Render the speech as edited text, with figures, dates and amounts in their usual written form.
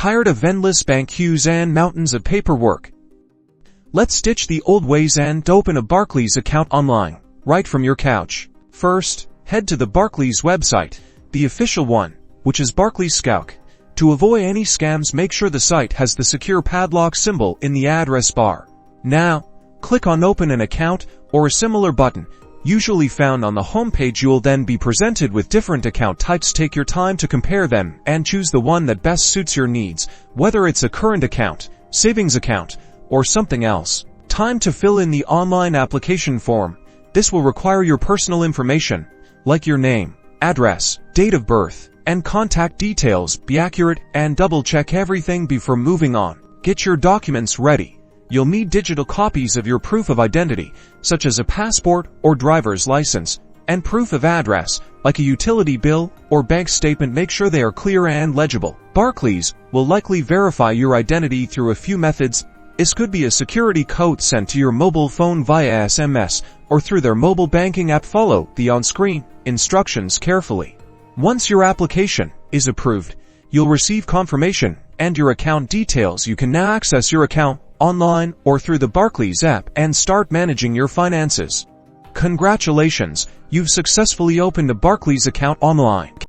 Tired of endless bank queues and mountains of paperwork? Let's ditch the old ways and open a Barclays account online, right from your couch. First, head to the Barclays website, the official one, which is Barclays Scout. To avoid any scams, make sure the site has the secure padlock symbol in the address bar. Now, click on Open an Account or a similar button, usually found on the homepage. You will then be presented with different account types. Take your time to compare them and choose the one that best suits your needs, whether it's a current account, savings account, or something else. Time to fill in the online application form. This will require your personal information, like your name, address, date of birth, and contact details. Be accurate and double-check everything before moving on. Get your documents ready. You'll need digital copies of your proof of identity, such as a passport or driver's license, and proof of address, like a utility bill or bank statement. Make sure they are clear and legible. Barclays will likely verify your identity through a few methods. This could be a security code sent to your mobile phone via SMS or through their mobile banking app. Follow the on-screen instructions carefully. Once your application is approved, you'll receive confirmation and your account details. You can now access your account online or through the Barclays app and start managing your finances. Congratulations, you've successfully opened a Barclays account online.